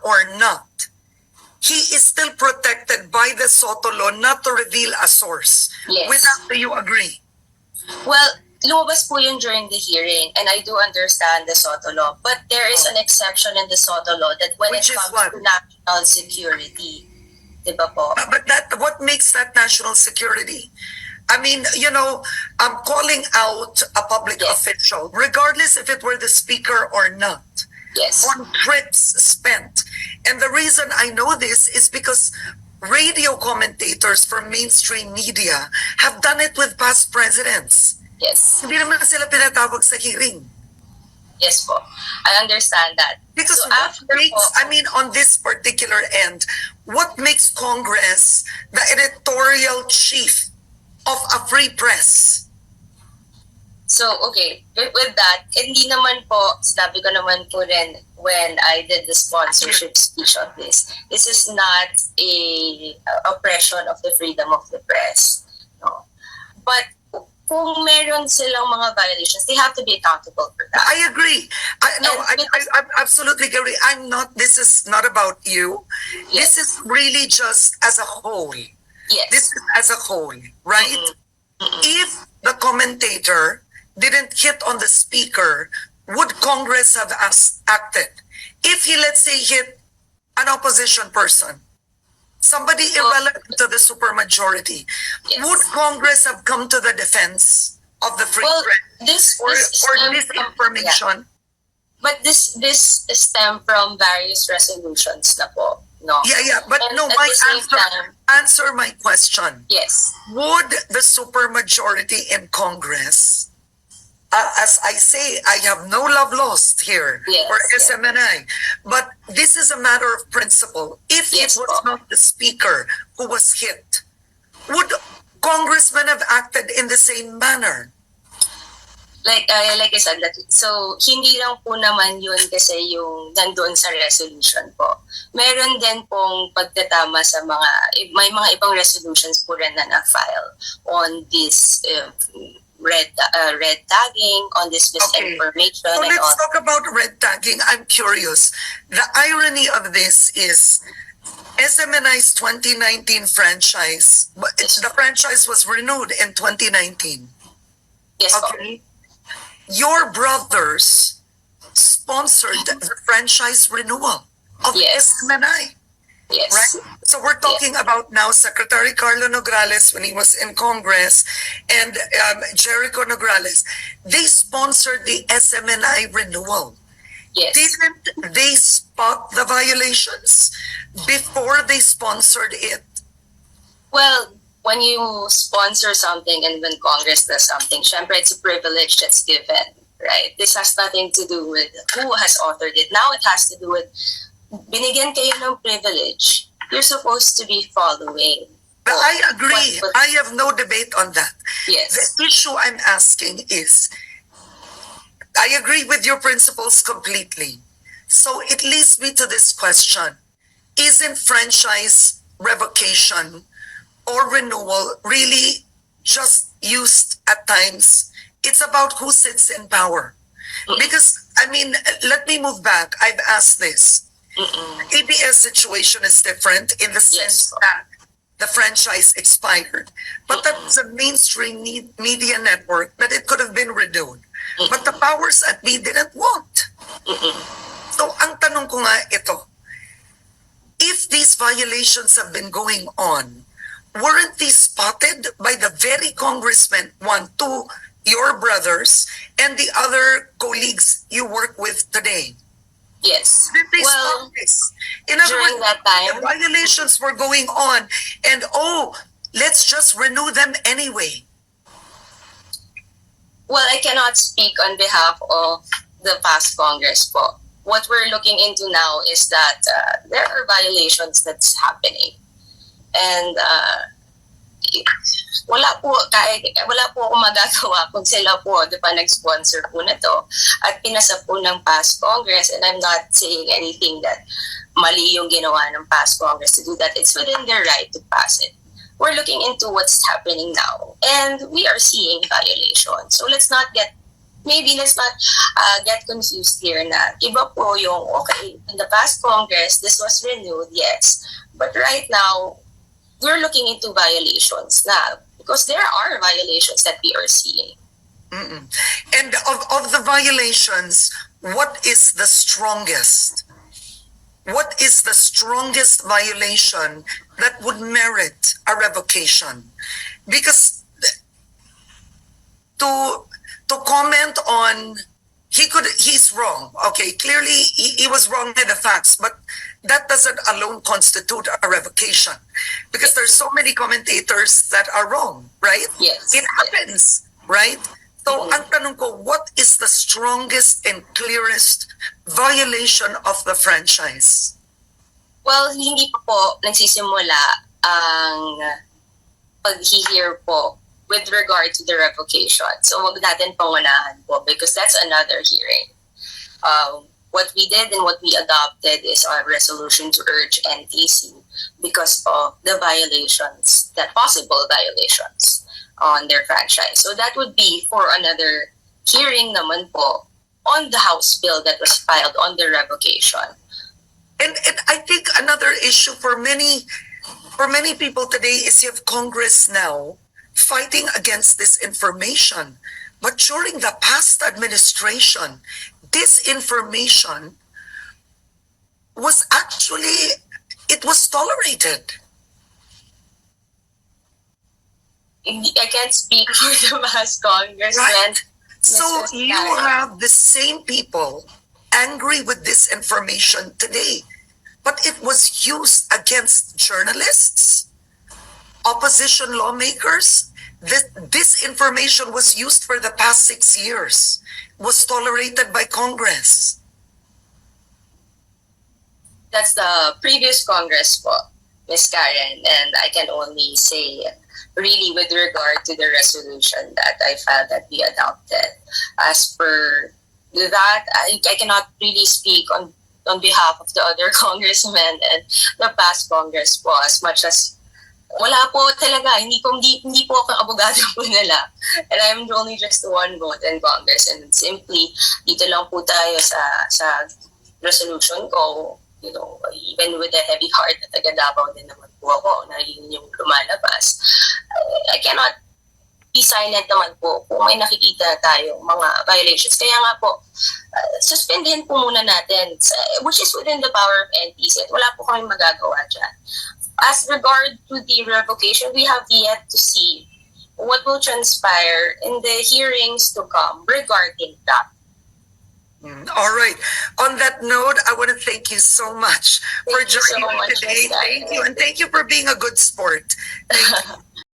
or not, he is still protected by the Soto law not to reveal a source. Yes. With that, do you agree? Well, lumabas po yun during the hearing, and I do understand the Soto law, but there is an exception in the Soto law that when Which it is comes what? to national security, diba po? But that, what makes that national security? I mean, you know, I'm calling out a public Yes. official, regardless if it were the speaker or not, Yes. on trips spent. And the reason I know this is because radio commentators from mainstream media have done it with past presidents. Yes. Hindi naman sila pinatawag sa hearing. Yes po. I understand that. Because So what after makes, po, I mean, on this particular end, what makes Congress the editorial chief of a free press? so okay, with that, hindi naman po, sinabi ko naman po rin when I did the sponsorship speech of this, this is not a oppression of the freedom of the press. No. But kung meron silang mga violations, they have to be accountable for that. I agree. I absolutely agree. This is not about you. Yes. This is really just as a whole. Yes. This is as a whole, right? If the commentator didn't hit on the speaker, would Congress have acted? If he, let's say, hit an opposition person, somebody irrelevant to the supermajority, Yes. would Congress have come to the defense of the free Well, press this or stem disinformation? But this stem from various resolutions na po, no? Yeah, but And no, at my the same time, answer my question. yes. Would the supermajority in Congress, as I say, I have no love lost here Yes, for yes. SMNi, but this is a matter of principle. If Yes, it was po. not the speaker who was hit, would congressmen have acted in the same manner? Like I said, so hindi lang po naman yun kasi yung nandoon sa resolution po. Meron din pong pagtatama sa may mga ibang resolutions po rin na na-file on this red tagging, on this misinformation. So and let's all. talk about red tagging. I'm curious. The irony of this is SMNi's 2019 franchise, the franchise was renewed in 2019. Yes po. Okay. Your brothers sponsored the franchise renewal of Yes. SMNi, Yes. right? So we're talking about now Secretary Carlo Nograles when he was in Congress and Jericho Nograles. They sponsored the SMNi renewal. Yes. Didn't they spot the violations before they sponsored it? Well, when you sponsor something and when Congress does something, syempre it's a privilege that's given, right? This has nothing to do with who has authored it. Now it has to do with binigyan kayo ng privilege. You're supposed to be following. But I agree. But- I have no debate on that. Yes. The issue I'm asking is, I agree with your principles completely. So it leads me to this question. Isn't franchise revocation or renewal really just used at times? It's about who sits in power. Because, I mean, let me move back. I've asked this. ABS situation is different in the sense that the franchise expired. But that was a mainstream media network that it could have been renewed. But the powers that be didn't want. So ang tanong ko nga ito, if these violations have been going on, weren't these spotted by the very congressmen, one, two, your brothers, and the other colleagues you work with today? Yes. Did they Well, spot this? In other during words, that time, the violations were going on, and let's just renew them anyway. well, I cannot speak on behalf of the past Congress po. What we're looking into now is that there are violations that's happening. And wala po akong magagawa kung sila po, di ba, nag-sponsor po na to at pinasa po ng past Congress, and I'm not saying anything that mali yung ginawa ng past Congress to do that. It's within their right to pass it. We're looking into what's happening now, and we are seeing violations. So let's not get maybe let's not get confused here na iba po yung, okay, in the past Congress, this was renewed, yes. But right now, we're looking into violations na because there are violations that we are seeing. Mm-mm. And of the violations, what is the strongest? What is the strongest violation that would merit a revocation? Because to comment on he's wrong. Okay, clearly he was wrong in the facts, but that doesn't alone constitute a revocation because there's so many commentators that are wrong, right? Yes. It happens, right? So ang tanong ko, what is the strongest and clearest violation of the franchise? Well, hindi po nagsisimula ang pag-hear po with regard to the revocation. So wag natin pangunahan po because that's another hearing. What we did and what we adopted is our resolution to urge NTC because of the violations, the possible violations on their franchise. So that would be for another hearing naman po on the House bill that was filed on the revocation. And I think another issue for many people today is you have Congress now fighting against this information. But during the past administration, this information was actually, it was tolerated. I can't speak for the past Congress. Right. So Mrs. you have the same people angry with this information today, but it was used against journalists, opposition lawmakers. This information was used for the past 6 years, was tolerated by Congress. That's the previous Congress po, Ms. Karen, and I can only say really with regard to the resolution that I filed that we adopted. As per that, I cannot really speak on behalf of the other congressmen and the past Congress po as much as wala po talaga, hindi po ako abogado po nila. And I'm only just one vote in Congress and simply dito lang po tayo sa resolution ko, you know, even with a heavy heart at taga-Davao din naman po ako na yun yung lumalabas. I cannot be silent naman po kung may nakikita tayong mga violations. Kaya nga po, suspendin po muna natin, which is within the power of NTC at wala po kami magagawa dyan. As regard to the revocation, we have yet to see what will transpire in the hearings to come regarding that. All right. On that note, I want to thank you so much for joining me today. Thank you. And thank you for being a good sport. Thank you.